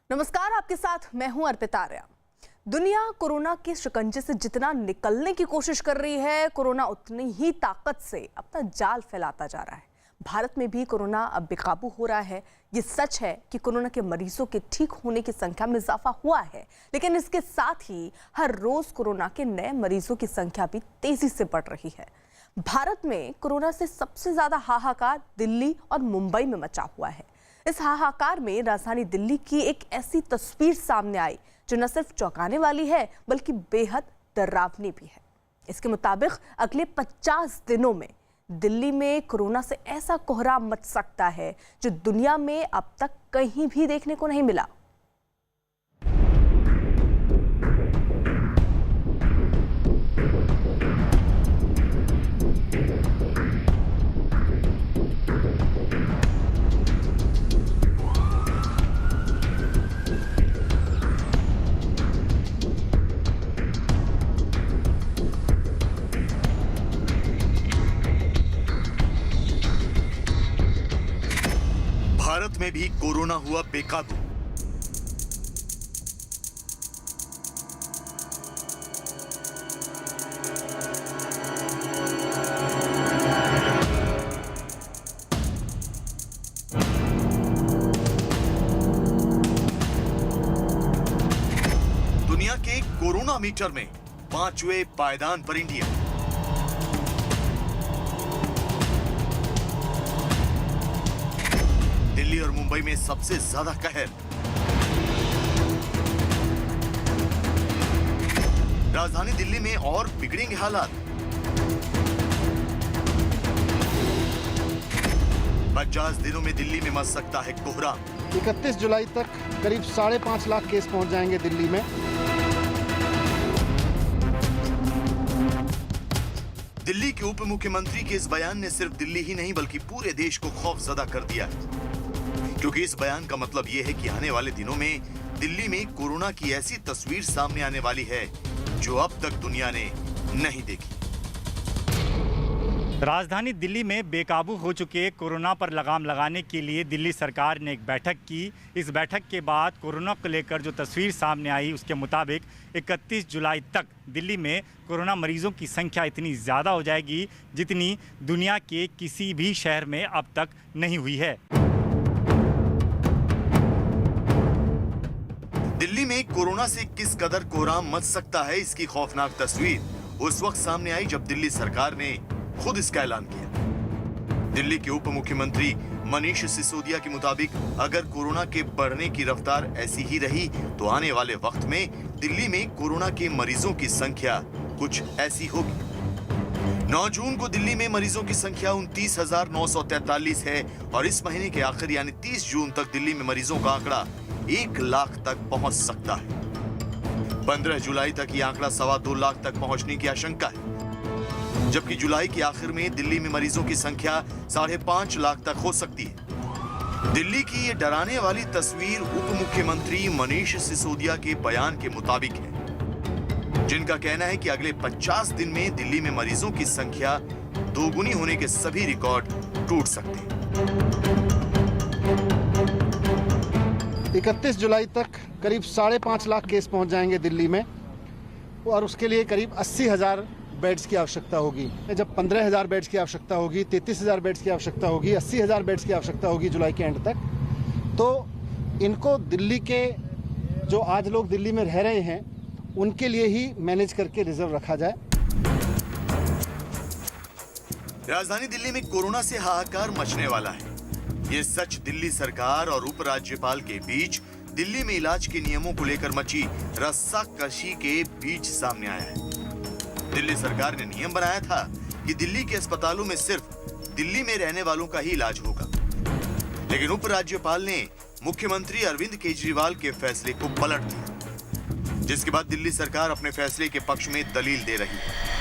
नमस्कार, आपके साथ मैं हूं अर्पिता आर्या। दुनिया कोरोना के शिकंजे से जितना निकलने की कोशिश कर रही है, कोरोना उतनी ही ताकत से अपना जाल फैलाता जा रहा है। भारत में भी कोरोना अब बेकाबू हो रहा है। ये सच है कि कोरोना के मरीजों के ठीक होने की संख्या में इजाफा हुआ है, लेकिन इसके साथ ही हर रोज कोरोना के नए मरीजों की संख्या भी तेजी से बढ़ रही है। भारत में कोरोना से सबसे ज्यादा हाहाकार दिल्ली और मुंबई में मचा हुआ है। इस हाहाकार में राजधानी दिल्ली की एक ऐसी तस्वीर सामने आई जो न सिर्फ चौंकाने वाली है बल्कि बेहद डरावनी भी है। इसके मुताबिक अगले 50 दिनों में दिल्ली में कोरोना से ऐसा कोहराम मच सकता है जो दुनिया में अब तक कहीं भी देखने को नहीं मिला। भारत में भी कोरोना हुआ बेकाबू। दुनिया के कोरोना मीटर में 5वें पायदान पर इंडिया। दिल्ली और मुंबई में सबसे ज्यादा कहर। राजधानी दिल्ली में और बिगड़ेंगे हालात। 50 दिनों में दिल्ली में मच सकता है कोहराम। 31 जुलाई तक करीब 5.5 लाख केस पहुंच जाएंगे दिल्ली में। दिल्ली के उप मुख्यमंत्री के इस बयान ने सिर्फ दिल्ली ही नहीं बल्कि पूरे देश को खौफजदा कर दिया है, क्योंकि इस बयान का मतलब यह है कि आने वाले दिनों में दिल्ली में कोरोना की ऐसी तस्वीर सामने आने वाली है जो अब तक दुनिया ने नहीं देखी। राजधानी दिल्ली में बेकाबू हो चुके कोरोना पर लगाम लगाने के लिए दिल्ली सरकार ने एक बैठक की। इस बैठक के बाद कोरोना को लेकर जो तस्वीर सामने आई उसके मुताबिक 31 जुलाई तक दिल्ली में कोरोना मरीजों की संख्या इतनी ज़्यादा हो जाएगी जितनी दुनिया के किसी भी शहर में अब तक नहीं हुई है। दिल्ली में कोरोना से किस कदर कोहराम मच सकता है, इसकी खौफनाक तस्वीर उस वक्त सामने आई जब दिल्ली सरकार ने खुद इसका ऐलान किया। दिल्ली के उप मुख्यमंत्री मनीष सिसोदिया के मुताबिक अगर कोरोना के बढ़ने की रफ्तार ऐसी ही रही तो आने वाले वक्त में दिल्ली में कोरोना के मरीजों की संख्या कुछ ऐसी होगी। 9 जून को दिल्ली में मरीजों की संख्या 29,943 है और इस महीने के आखिर यानी 30 जून तक दिल्ली में मरीजों का आंकड़ा 1 लाख तक पहुंच सकता है। 15 जुलाई तक यह आंकड़ा 2.25 लाख तक पहुंचने की आशंका है, जबकि जुलाई के आखिर में दिल्ली में मरीजों की संख्या 5.5 लाख तक हो सकती है। दिल्ली की ये डराने वाली तस्वीर उप मुख्यमंत्री मनीष सिसोदिया के बयान के मुताबिक है, जिनका कहना है कि अगले 50 दिन में दिल्ली में मरीजों की संख्या दोगुनी होने के सभी रिकॉर्ड टूट सकते हैं। 31 जुलाई तक करीब 5.5 लाख केस पहुंच जाएंगे दिल्ली में और उसके लिए करीब 80,000 बेड्स की आवश्यकता होगी। जब 15,000 बेड्स की आवश्यकता होगी, 33,000 बेड्स की आवश्यकता होगी, 80,000 बेड्स की आवश्यकता होगी जुलाई के एंड तक, तो इनको दिल्ली के जो आज लोग दिल्ली में रह रहे हैं उनके लिए ही मैनेज करके रिजर्व रखा जाए। राजधानी दिल्ली में कोरोना से हाहाकार मचने वाला है। ये सच दिल्ली सरकार और उपराज्यपाल के बीच दिल्ली में इलाज के नियमों को लेकर मची रस्साकशी के बीच सामने आया है। दिल्ली सरकार ने नियम बनाया था कि दिल्ली के अस्पतालों में सिर्फ दिल्ली में रहने वालों का ही इलाज होगा, लेकिन उपराज्यपाल ने मुख्यमंत्री अरविंद केजरीवाल के फैसले को पलट दिया, जिसके बाद दिल्ली सरकार अपने फैसले के पक्ष में दलील दे रही है।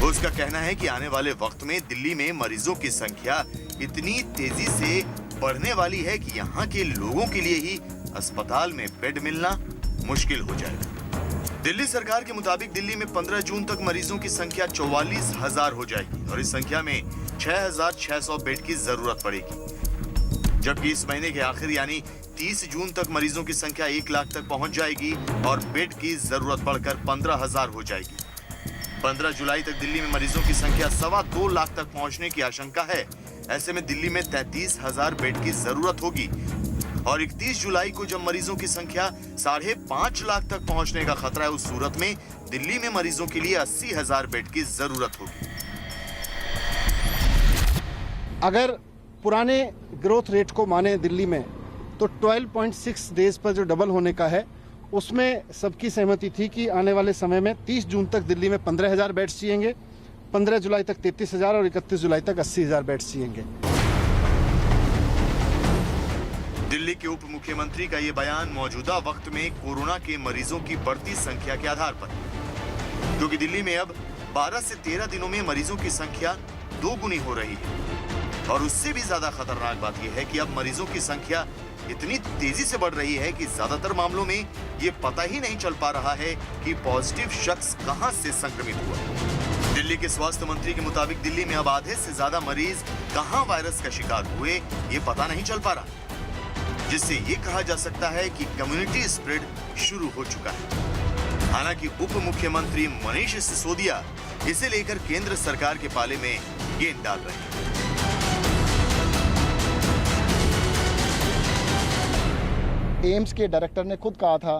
उसका कहना है कि आने वाले वक्त में दिल्ली में मरीजों की संख्या इतनी तेजी से बढ़ने वाली है कि यहाँ के लोगों के लिए ही अस्पताल में बेड मिलना मुश्किल हो जाएगा। दिल्ली सरकार के मुताबिक दिल्ली में 15 जून तक मरीजों की संख्या 44,000 हो जाएगी और इस संख्या में 6,600 बेड की जरूरत पड़ेगी। जबकि इस महीने के आखिर यानी 30 जून तक मरीजों की संख्या 1 लाख तक पहुंच जाएगी और बेड की जरूरत बढ़कर 15,000 हो जाएगी। 15 जुलाई तक दिल्ली में मरीजों की संख्या 2.25 लाख तक पहुंचने की आशंका है। ऐसे में दिल्ली में 33,000 बेड की जरूरत होगी और 31 जुलाई को जब मरीजों की संख्या 5.5 लाख तक पहुंचने का खतरा है, उस सूरत में दिल्ली में मरीजों के लिए 80,000 बेड की जरूरत होगी। अगर पुराने ग्रोथ रेट को माने दिल्ली में तो 12.6 डेज पर जो डबल होने का है, उसमें सबकी सहमति थी कि आने वाले समय में 30 जून तक दिल्ली में 15,000 बेड्स चाहिएंगे, 15 जुलाई तक 33,000 और 31 जुलाई तक 80,000 बेड्स चाहिएंगे। दिल्ली के उप मुख्यमंत्री का ये बयान मौजूदा वक्त में कोरोना के मरीजों की बढ़ती संख्या के आधार पर, क्योंकि दिल्ली में अब 12 से 13 दिनों में मरीजों की संख्या 2 गुनी हो रही है और उससे भी ज्यादा खतरनाक बात यह है कि अब मरीजों की संख्या इतनी तेजी से बढ़ रही है कि ज्यादातर मामलों में ये पता ही नहीं चल पा रहा है कि पॉजिटिव शख्स कहां से संक्रमित हुआ। दिल्ली के स्वास्थ्य मंत्री के मुताबिक दिल्ली में अब आधे से ज्यादा मरीज कहां वायरस का शिकार हुए ये पता नहीं चल पा रहा, जिससे ये कहा जा सकता है कि कम्युनिटी स्प्रेड शुरू हो चुका है। हालांकि उप मुख्यमंत्री मनीष सिसोदिया इसे लेकर केंद्र सरकार के पाले में गेंद डाल रहे हैं। एम्स के डायरेक्टर ने खुद कहा था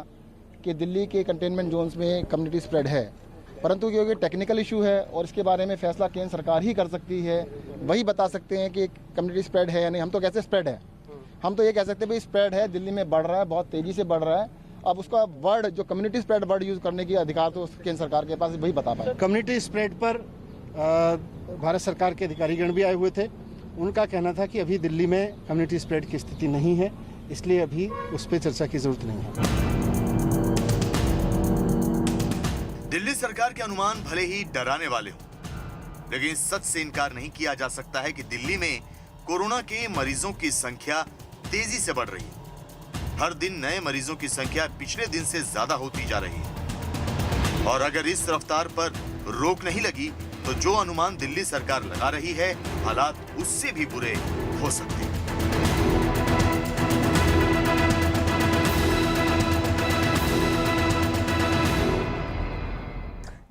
कि दिल्ली के कंटेनमेंट जोन्स में कम्युनिटी स्प्रेड है, परंतु क्योंकि टेक्निकल इशू है और इसके बारे में फैसला केंद्र सरकार ही कर सकती है, वही बता सकते हैं कि कम्युनिटी स्प्रेड है या नहीं। हम तो कैसे स्प्रेड है, हम तो ये कह सकते हैं भाई स्प्रेड है, दिल्ली में बढ़ रहा है, बहुत तेजी से बढ़ रहा है। अब उसका वर्ड जो कम्युनिटी स्प्रेड वर्ड यूज करने की अधिकार तो केंद्र सरकार के पास, वही बता पाए। कम्युनिटी स्प्रेड पर भारत सरकार के अधिकारीगण भी आए हुए थे। उनका कहना था कि अभी दिल्ली में कम्युनिटी स्प्रेड की स्थिति नहीं है, इसलिए अभी उस पर चर्चा की जरूरत नहीं है। दिल्ली सरकार के अनुमान भले ही डराने वाले हों, लेकिन सच से इनकार नहीं किया जा सकता है कि दिल्ली में कोरोना के मरीजों की संख्या तेजी से बढ़ रही है। हर दिन नए मरीजों की संख्या पिछले दिन से ज्यादा होती जा रही है और अगर इस रफ्तार पर रोक नहीं लगी तो जो अनुमान दिल्ली सरकार लगा रही है, हालात उससे भी बुरे हो सकते हैं।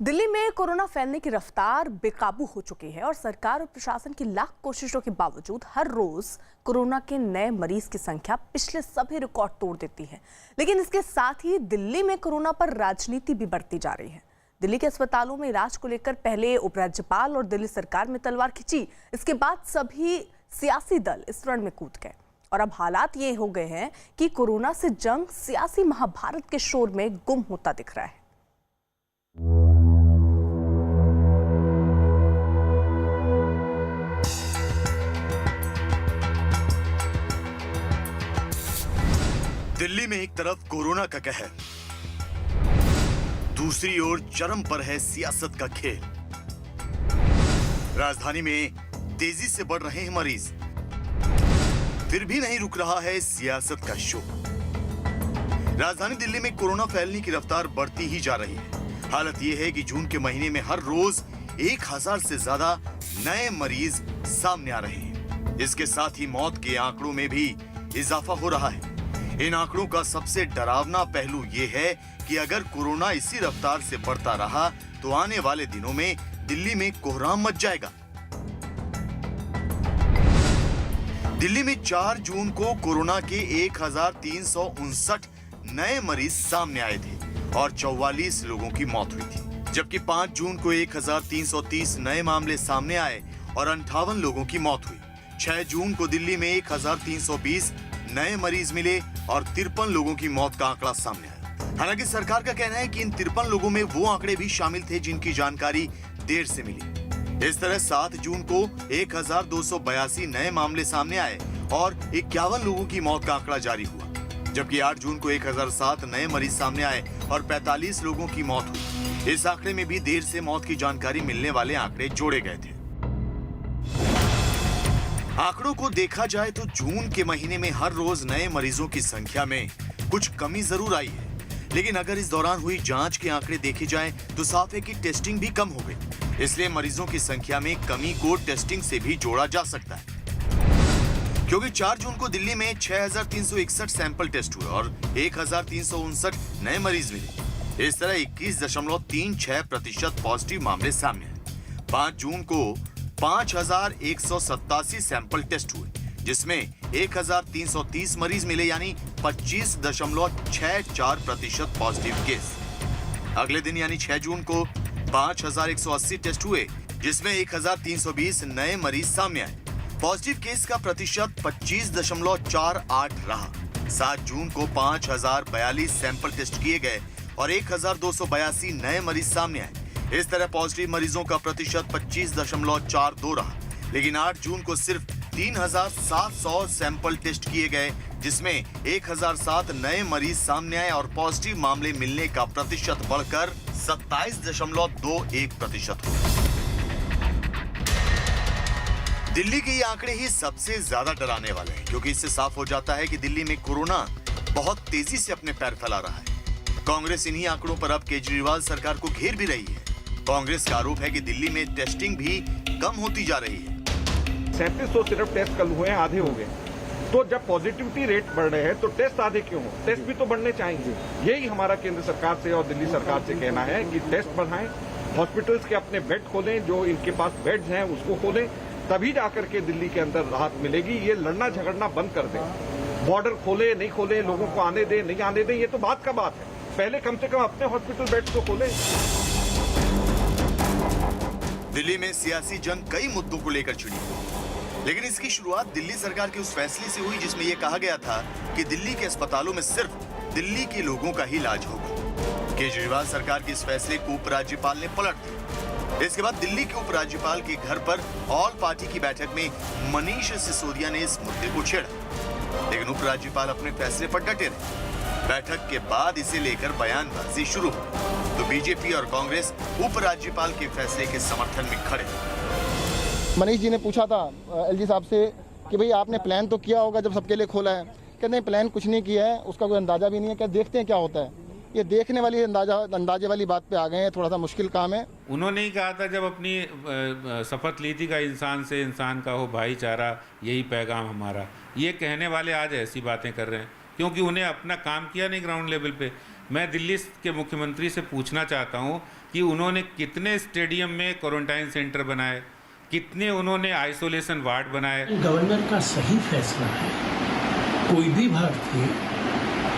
दिल्ली में कोरोना फैलने की रफ्तार बेकाबू हो चुकी है और सरकार और प्रशासन की लाख कोशिशों के बावजूद हर रोज कोरोना के नए मरीज की संख्या पिछले सभी रिकॉर्ड तोड़ देती है। लेकिन इसके साथ ही दिल्ली में कोरोना पर राजनीति भी बढ़ती जा रही है। दिल्ली के अस्पतालों में इलाज को लेकर पहले उपराज्यपाल और दिल्ली सरकार में तलवार खिंची, इसके बाद सभी सियासी दल इस रण में कूद गए और अब हालात ये हो गए हैं कि कोरोना से जंग सियासी महाभारत के शोर में गुम होता दिख रहा है। दिल्ली में एक तरफ कोरोना का कहर, दूसरी ओर चरम पर है सियासत का खेल। राजधानी में तेजी से बढ़ रहे हैं मरीज, फिर भी नहीं रुक रहा है सियासत का शो। राजधानी दिल्ली में कोरोना फैलने की रफ्तार बढ़ती ही जा रही है। हालत यह है कि जून के महीने में हर रोज 1000 से ज्यादा नए मरीज सामने आ रहे हैं। इसके साथ ही मौत के आंकड़ों में भी इजाफा हो रहा है। इन आंकड़ों का सबसे डरावना पहलू यह है कि अगर कोरोना इसी रफ्तार से बढ़ता रहा तो आने वाले दिनों में दिल्ली में कोहराम मच जाएगा। दिल्ली में 4 जून को कोरोना के 1359 नए मरीज सामने आए थे और 44 लोगों की मौत हुई थी, जबकि 5 जून को 1330 नए मामले सामने आए और 58 लोगों की मौत हुई। 6 जून को दिल्ली में 1320 नए मरीज मिले और 53 लोगों की मौत का आंकड़ा सामने आया। हालांकि सरकार का कहना है कि इन 53 लोगों में वो आंकड़े भी शामिल थे जिनकी जानकारी देर से मिली। इस तरह 7 जून को 1282 नए मामले सामने आए और 51 लोगों की मौत का आंकड़ा जारी हुआ, जबकि 8 जून को 1007 नए मरीज सामने आए और 45 लोगों की मौत हुई। इस आंकड़े में भी देर से मौत की जानकारी मिलने वाले आंकड़े जोड़े गए थे। आंकड़ों को देखा जाए तो जून के महीने में हर रोज नए मरीजों की संख्या में कुछ कमी जरूर आई है, लेकिन अगर इस दौरान हुई जांच के आंकड़े देखे जाएं तो साफ है कि टेस्टिंग भी कम हो गई। इसलिए मरीजों की संख्या में कमी को टेस्टिंग से भी जोड़ा जा सकता है, क्योंकि 4 जून को दिल्ली में 6,361 सैंपल टेस्ट हुए और 1,359 नए मरीज मिले। इस तरह 21.36% पॉजिटिव मामले सामने आए। 5 जून को 5,187 सैंपल टेस्ट हुए, जिसमें 1,330 मरीज मिले, यानी 25.64% पॉजिटिव केस। अगले दिन यानी 6 जून को 5,180 टेस्ट हुए, जिसमें 1,320 नए मरीज सामने आए। पॉजिटिव केस का प्रतिशत 25.48 रहा। 7 जून को 5,042 सैंपल टेस्ट किए गए और 1,282 नए मरीज सामने आए। इस तरह पॉजिटिव मरीजों का प्रतिशत 25.42 रहा। लेकिन 8 जून को सिर्फ 3,700 सैंपल टेस्ट किए गए, जिसमें 1,007 नए मरीज सामने आए और पॉजिटिव मामले मिलने का प्रतिशत बढ़कर 27.21% हुआ। दिल्ली के ये आंकड़े ही सबसे ज्यादा डराने वाले हैं, क्योंकि इससे साफ हो जाता है कि दिल्ली में कोरोना बहुत तेजी से अपने पैर फैला रहा है। कांग्रेस इन्हीं आंकड़ों पर अब केजरीवाल सरकार को घेर भी रही है। कांग्रेस का आरोप है कि दिल्ली में टेस्टिंग भी कम होती जा रही है। 3700 सिर्फ टेस्ट कल हुए हैं, आधे हो गए। तो जब पॉजिटिविटी रेट बढ़ रहे हैं तो टेस्ट आधे क्यों हो? टेस्ट भी तो बढ़ने चाहिए। यही हमारा केंद्र सरकार से और दिल्ली सरकार से कहना है कि टेस्ट बढ़ाएं, हॉस्पिटल्स के अपने बेड खोलें, जो इनके पास बेड्स हैं उसको खोलें, तभी जाकर के दिल्ली के अंदर राहत मिलेगी। ये लड़ना झगड़ना बंद कर दें। बॉर्डर खोले नहीं खोले, लोगों को आने दें नहीं आने दें, ये तो बात का बात है। पहले कम से कम अपने हॉस्पिटल बेड्स तो खोलें। दिल्ली में सियासी जंग कई मुद्दों को लेकर छिड़ी, लेकिन इसकी शुरुआत दिल्ली सरकार के उस फैसले से हुई जिसमें यह कहा गया था कि दिल्ली के अस्पतालों में सिर्फ दिल्ली के लोगों का ही इलाज होगा। केजरीवाल सरकार के इस फैसले को उपराज्यपाल ने पलट दिया। इसके बाद दिल्ली के उपराज्यपाल के घर पर ऑल पार्टी की बैठक में मनीष सिसोदिया ने इस मुद्दे को छेड़ा, लेकिन उपराज्यपाल अपने फैसले पर डटे रहे। बैठक के बाद इसे लेकर बयानबाजी शुरू हुई, तो बीजेपी और कांग्रेस उपराज्यपाल के फैसले के समर्थन में खड़े। मनीष जी ने पूछा था एलजी साहब से कि भाई आपने प्लान तो किया होगा जब सबके लिए खोला है। कहते हैं प्लान कुछ नहीं किया है, उसका कोई अंदाजा भी नहीं है, क्या देखते हैं क्या होता है। ये देखने वाली अंदाजे वाली बात पे आ गए हैं, थोड़ा सा मुश्किल काम है। उन्होंने ही कहा था जब अपनी शपथ ली थी का इंसान से इंसान का हो भाईचारा, यही पैगाम हमारा। ये कहने वाले आज ऐसी बातें कर रहे हैं क्योंकि उन्हें अपना काम किया नहीं ग्राउंड लेवल पे। मैं दिल्ली के मुख्यमंत्री से पूछना चाहता हूँ कि उन्होंने कितने स्टेडियम में क्वारंटाइन सेंटर बनाए, कितने उन्होंने आइसोलेशन वार्ड बनाए। गवर्नर का सही फैसला है। कोई भी भारतीय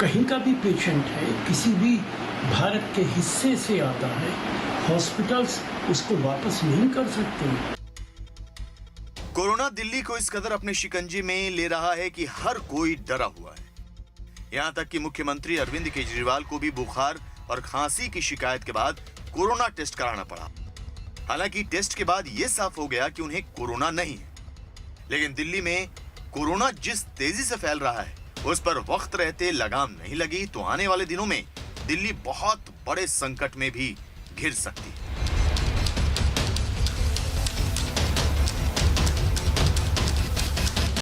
कहीं का भी पेशेंट है, किसी भी भारत के हिस्से से आता है, हॉस्पिटल्स उसको वापस नहीं कर सकते। कोरोना दिल्ली को इस कदर अपने शिकंजे में ले रहा है कि हर कोई डरा हुआ है। यहां तक कि मुख्यमंत्री अरविंद केजरीवाल को भी बुखार और खांसी की शिकायत के बाद कोरोना टेस्ट कराना पड़ा। हालांकि टेस्ट के बाद यह साफ हो गया कि उन्हें कोरोना नहीं है, लेकिन दिल्ली में कोरोना जिस तेजी से फैल रहा है उस पर वक्त रहते लगाम नहीं लगी तो आने वाले दिनों में दिल्ली बहुत बड़े संकट में भी घिर सकती है।